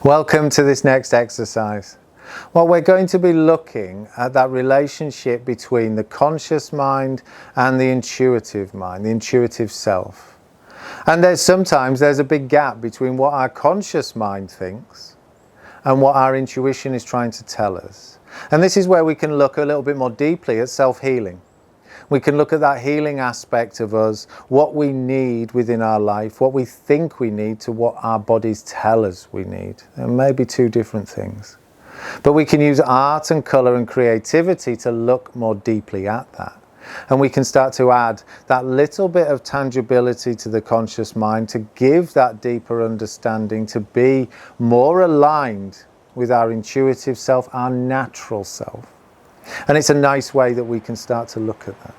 Welcome to this next exercise. Well, we're going to be looking at that relationship between the conscious mind and the intuitive mind, the intuitive self. And sometimes there's a big gap between what our conscious mind thinks and what our intuition is trying to tell us. And this is where we can look a little bit more deeply at self-healing. We can look at that healing aspect of us, what we need within our life, what we think we need to what our bodies tell us we need. There may be two different things. But we can use art and colour and creativity to look more deeply at that. And we can start to add that little bit of tangibility to the conscious mind to give that deeper understanding, to be more aligned with our intuitive self, our natural self. And it's a nice way that we can start to look at that.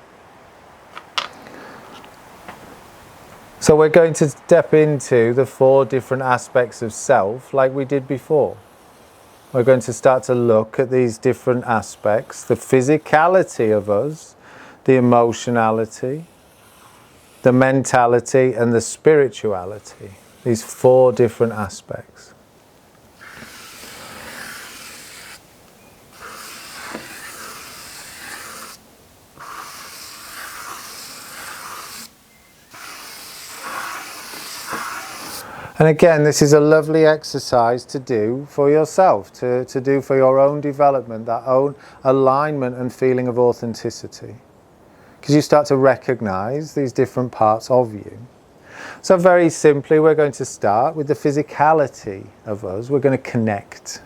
So we're going to step into the 4 different aspects of self like we did before. We're going to start to look at these different aspects, the physicality of us, the emotionality, the mentality and the spirituality. These 4 different aspects. And again, this is a lovely exercise to do for yourself, to do for your own development, that own alignment and feeling of authenticity. Because you start to recognize these different parts of you. So very simply, we're going to start with the physicality of us. We're going to connect.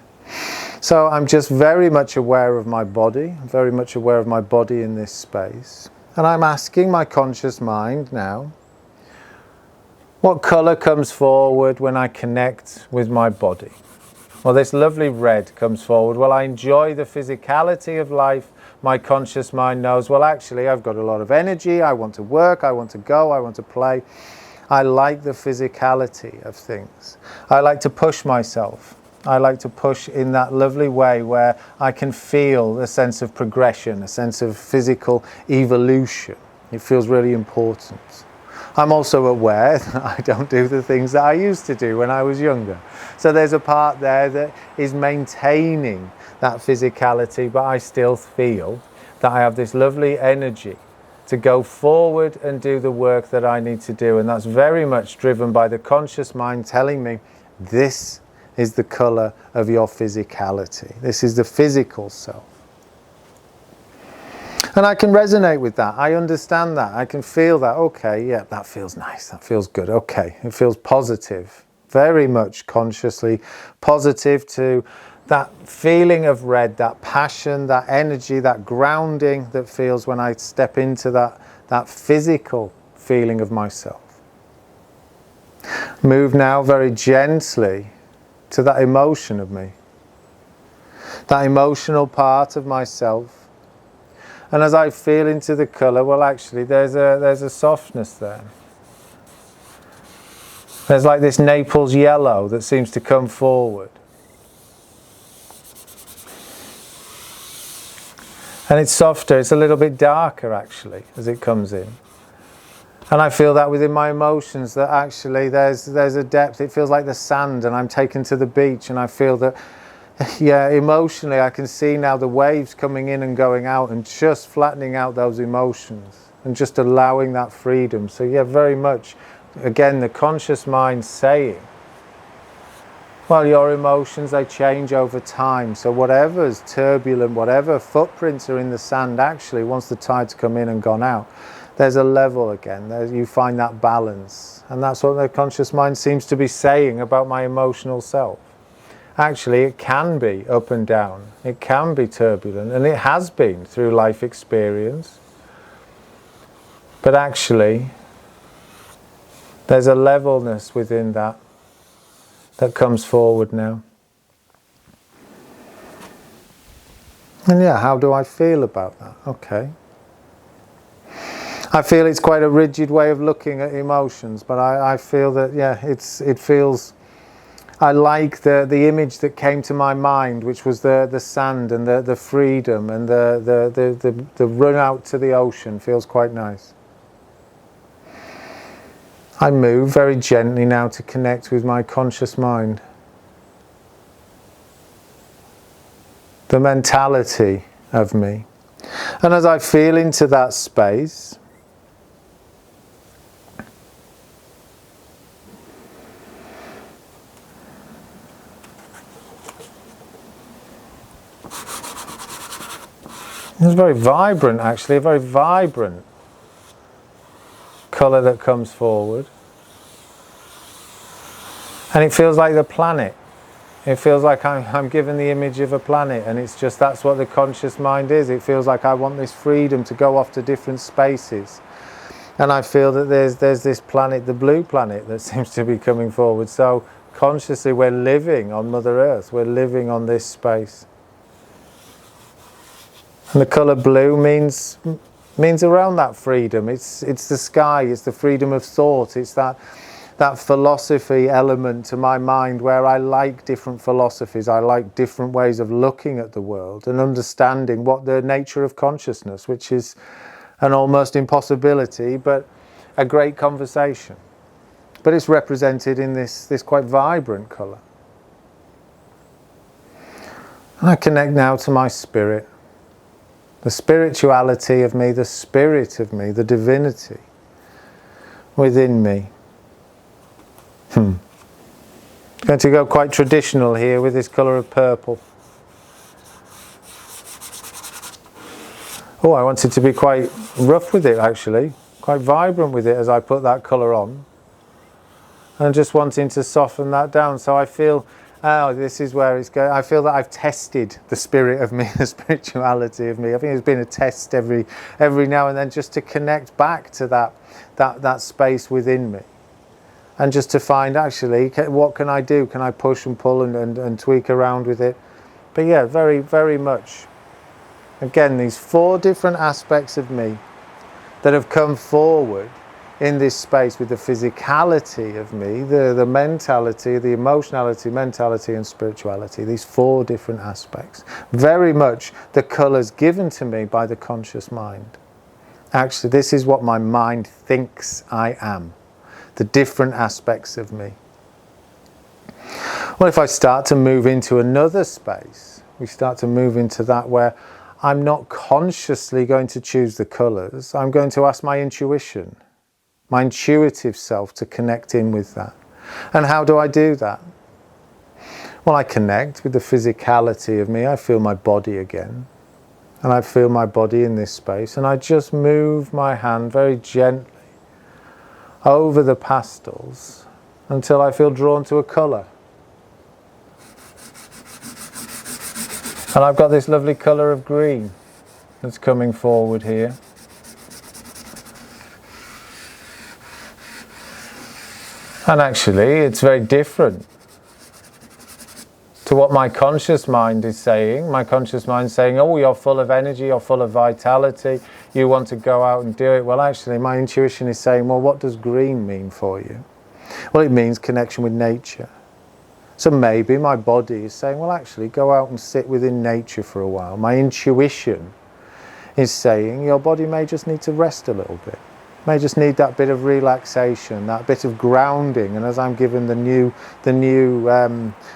So I'm just very much aware of my body, very much aware of my body in this space. And I'm asking my conscious mind now, what colour comes forward when I connect with my body? Well, this lovely red comes forward. Well, I enjoy the physicality of life. My conscious mind knows, well, actually, I've got a lot of energy. I want to work. I want to go. I want to play. I like the physicality of things. I like to push myself. I like to push in that lovely way where I can feel a sense of progression, a sense of physical evolution. It feels really important. I'm also aware that I don't do the things that I used to do when I was younger. So there's a part there that is maintaining that physicality, but I still feel that I have this lovely energy to go forward and do the work that I need to do. And that's very much driven by the conscious mind telling me, this is the colour of your physicality. This is the physical self. And I can resonate with that. I understand that. I can feel that. Okay, yeah, that feels nice. That feels good. Okay, it feels positive. Very much consciously positive to that feeling of red, that passion, that energy, that grounding that feels when I step into that physical feeling of myself. Move now very gently to that emotion of me. That emotional part of myself. And as I feel into the colour, well, actually, there's a softness there. There's like this Naples yellow that seems to come forward. And it's softer, it's a little bit darker, actually, as it comes in. And I feel that within my emotions, that actually there's a depth. It feels like the sand, and I'm taken to the beach, and I feel that, yeah, emotionally I can see now the waves coming in and going out and just flattening out those emotions and just allowing that freedom. So yeah, very much, again, the conscious mind saying, well, your emotions, they change over time. So whatever's turbulent, whatever footprints are in the sand, actually, once the tide's come in and gone out, there's a level again. You find that balance. And that's what the conscious mind seems to be saying about my emotional self. Actually, it can be up and down. It can be turbulent, and it has been through life experience. But actually, there's a levelness within that comes forward now. And yeah, how do I feel about that? Okay. I feel it's quite a rigid way of looking at emotions, but I feel that, yeah, it feels... I like the image that came to my mind, which was the sand and the freedom and the run out to the ocean. Feels quite nice. I move very gently now to connect with my conscious mind. the mentality of me. And as I feel into that space, it's very vibrant, actually, a very vibrant colour that comes forward. And it feels like the planet. It feels like I'm given the image of a planet, and it's just, that's what the conscious mind is. It feels like I want this freedom to go off to different spaces. And I feel that there's this planet, the blue planet, that seems to be coming forward. So consciously we're living on Mother Earth. We're living on this space. And the colour blue means around that freedom. It's the sky, it's the freedom of thought, it's that philosophy element to my mind where I like different philosophies, I like different ways of looking at the world and understanding what the nature of consciousness, which is an almost impossibility, but a great conversation. But it's represented in this quite vibrant colour. And I connect now to my spirit. The spirituality of me, the spirit of me, the divinity within me. I'm going to go quite traditional here with this colour of purple. Oh, I wanted to be quite rough with it, actually, quite vibrant with it as I put that colour on. And just wanting to soften that down. So I feel, oh, this is where it's going. I feel that I've tested the spirit of me, the spirituality of me. I think it's been a test every now and then, just to connect back to that space within me. And just to find, actually, what can I do? Can I push and pull and tweak around with it? But yeah, very, very much. Again, these 4 different aspects of me that have come forward in this space with the physicality of me, the mentality, the emotionality, mentality and spirituality. These 4 different aspects. Very much the colours given to me by the conscious mind. Actually, this is what my mind thinks I am. The different aspects of me. Well, if I start to move into another space, we start to move into that where I'm not consciously going to choose the colours. I'm going to ask my intuition, my intuitive self, to connect in with that. And how do I do that? Well, I connect with the physicality of me. I feel my body again. And I feel my body in this space. And I just move my hand very gently over the pastels until I feel drawn to a colour. And I've got this lovely colour of green that's coming forward here. And actually it's very different to what my conscious mind is saying. My conscious mind is saying, oh, you're full of energy, you're full of vitality, you want to go out and do it. Well, actually, my intuition is saying, well, what does green mean for you? Well, it means connection with nature. So maybe my body is saying, well, actually, go out and sit within nature for a while. My intuition is saying, your body may just need to rest a little bit. May just need that bit of relaxation, that bit of grounding. And as I'm given the new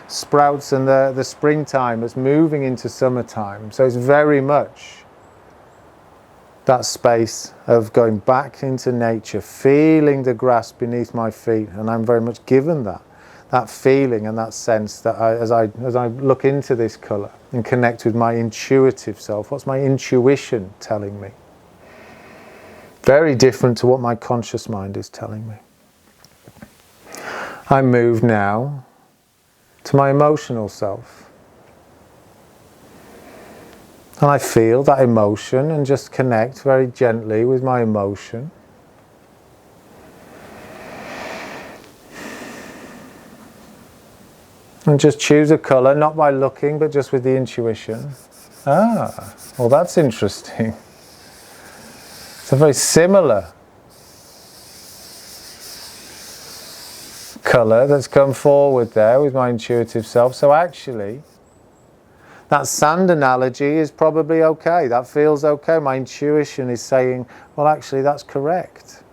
sprouts and the springtime, it's moving into summertime. So it's very much that space of going back into nature, feeling the grass beneath my feet, and I'm very much given that feeling and that sense that as I look into this colour and connect with my intuitive self, what's my intuition telling me? Very different to what my conscious mind is telling me. I move now to my emotional self. And I feel that emotion and just connect very gently with my emotion. And just choose a colour, not by looking, but just with the intuition. Ah, well, that's interesting. It's a very similar colour that's come forward there with my intuitive self. So actually, that sand analogy is probably okay. That feels okay. My intuition is saying, well, actually, that's correct.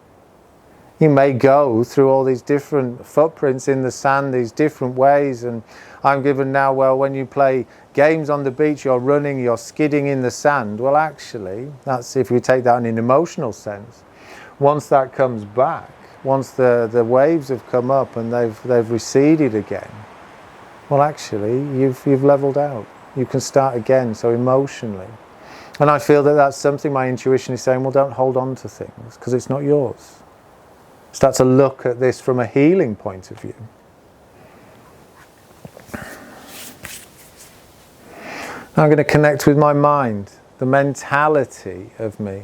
You may go through all these different footprints in the sand, these different ways, and I'm given now, well, when you play games on the beach, you're running, you're skidding in the sand. Well, actually, that's if we take that in an emotional sense. Once that comes back, once the waves have come up and they've receded again, well, actually, you've leveled out. You can start again, so emotionally. And I feel that that's something my intuition is saying, well, don't hold on to things, because it's not yours. Start to look at this from a healing point of view. Now I'm going to connect with my mind, the mentality of me,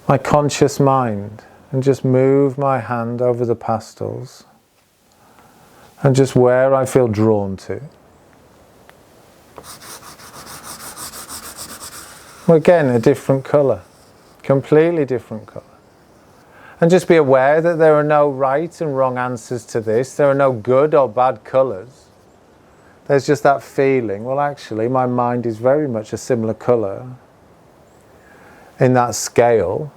my conscious mind, and just move my hand over the pastels and just where I feel drawn to. Well, again, a different colour, completely different colour. And just be aware that there are no right and wrong answers to this. There are no good or bad colours. There's just that feeling, well, actually, my mind is very much a similar colour in that scale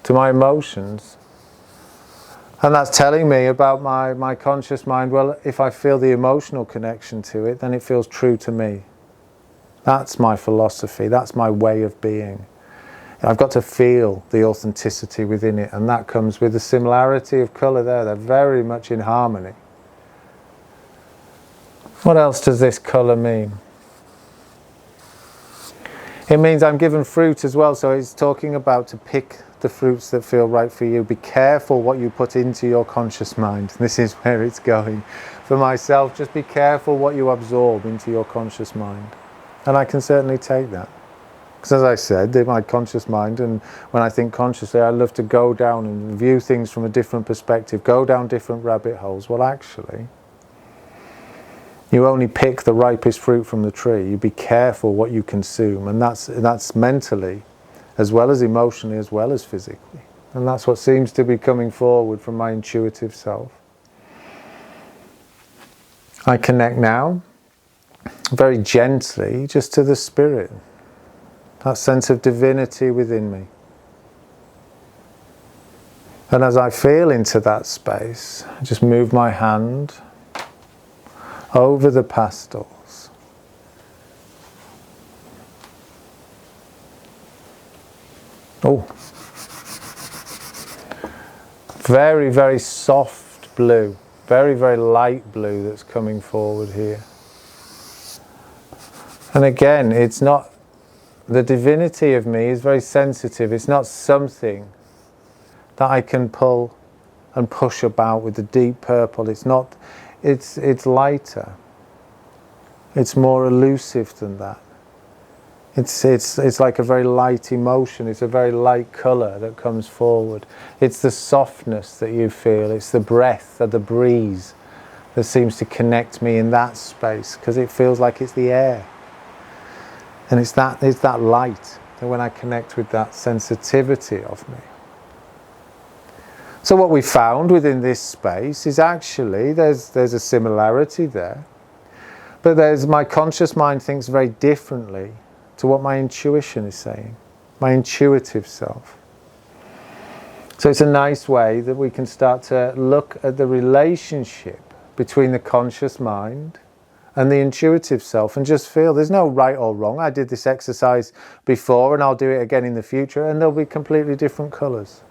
to my emotions. And that's telling me about my conscious mind, well, if I feel the emotional connection to it, then it feels true to me. That's my philosophy, that's my way of being. I've got to feel the authenticity within it, and that comes with the similarity of colour there. They're very much in harmony. What else does this colour mean? It means I'm given fruit as well, so it's talking about to pick the fruits that feel right for you. Be careful what you put into your conscious mind. This is where it's going. For myself, just be careful what you absorb into your conscious mind. And I can certainly take that. Because as I said, my conscious mind, and when I think consciously, I love to go down and view things from a different perspective, go down different rabbit holes. Well, actually, you only pick the ripest fruit from the tree. You be careful what you consume, and that's mentally, as well as emotionally, as well as physically. And that's what seems to be coming forward from my intuitive self. I connect now, very gently, just to the spirit. That sense of divinity within me. And as I feel into that space, I just move my hand over the pastels. Oh, very, very soft blue, very, very light blue that's coming forward here. And again, it's not, the divinity of me is very sensitive. It's not something that I can pull and push about with the deep purple. It's not, it's lighter. It's more elusive than that. It's like a very light emotion. It's a very light colour that comes forward. It's the softness that you feel. It's the breath or the breeze that seems to connect me in that space, because it feels like it's the air. And it's that light that when I connect with that sensitivity of me. So what we found within this space is actually there's a similarity there, but my conscious mind thinks very differently to what my intuition is saying, my intuitive self. So it's a nice way that we can start to look at the relationship between the conscious mind and the intuitive self, and just feel there's no right or wrong. I did this exercise before and I'll do it again in the future, and there'll be completely different colours.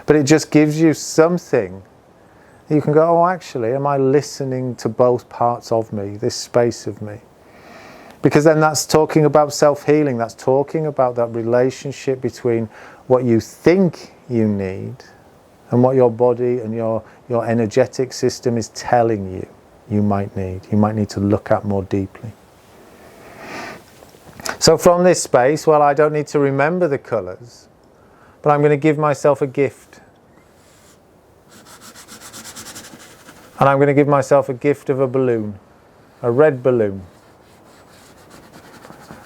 But it just gives you something. You can go, oh, actually, am I listening to both parts of me, this space of me? Because then that's talking about self-healing. That's talking about that relationship between what you think you need and what your body and your energetic system is telling you you might need. You might need to look at more deeply. So from this space, well, I don't need to remember the colours, but I'm going to give myself a gift. And I'm going to give myself a gift of a balloon, a red balloon.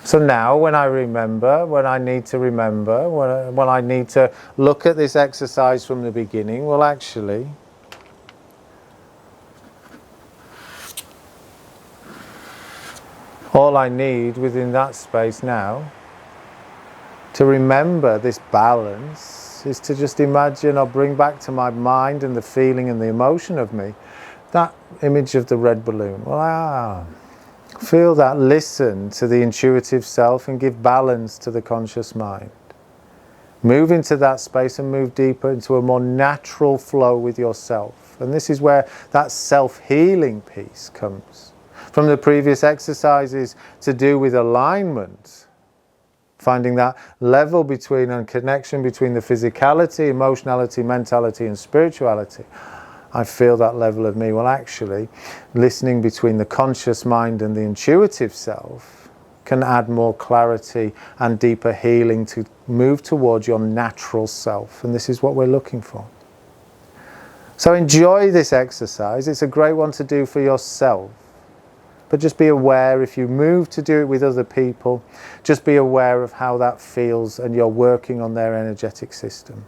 So now when I remember, when I need to remember, when I need to look at this exercise from the beginning, well, actually, all I need within that space now to remember this balance is to just imagine or bring back to my mind and the feeling and the emotion of me that image of the red balloon. Well, feel that, listen to the intuitive self and give balance to the conscious mind. Move into that space and move deeper into a more natural flow with yourself. And this is where that self-healing piece comes. From the previous exercises to do with alignment, finding that level between and connection between the physicality, emotionality, mentality and spirituality. I feel that level of me. Well, actually, listening between the conscious mind and the intuitive self can add more clarity and deeper healing to move towards your natural self. And this is what we're looking for. So enjoy this exercise. It's a great one to do for yourself. But just be aware, if you move to do it with other people, just be aware of how that feels and you're working on their energetic system.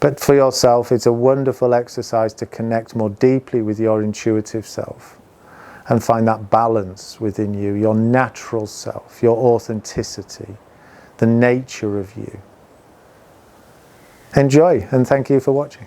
But for yourself, it's a wonderful exercise to connect more deeply with your intuitive self and find that balance within you, your natural self, your authenticity, the nature of you. Enjoy, and thank you for watching.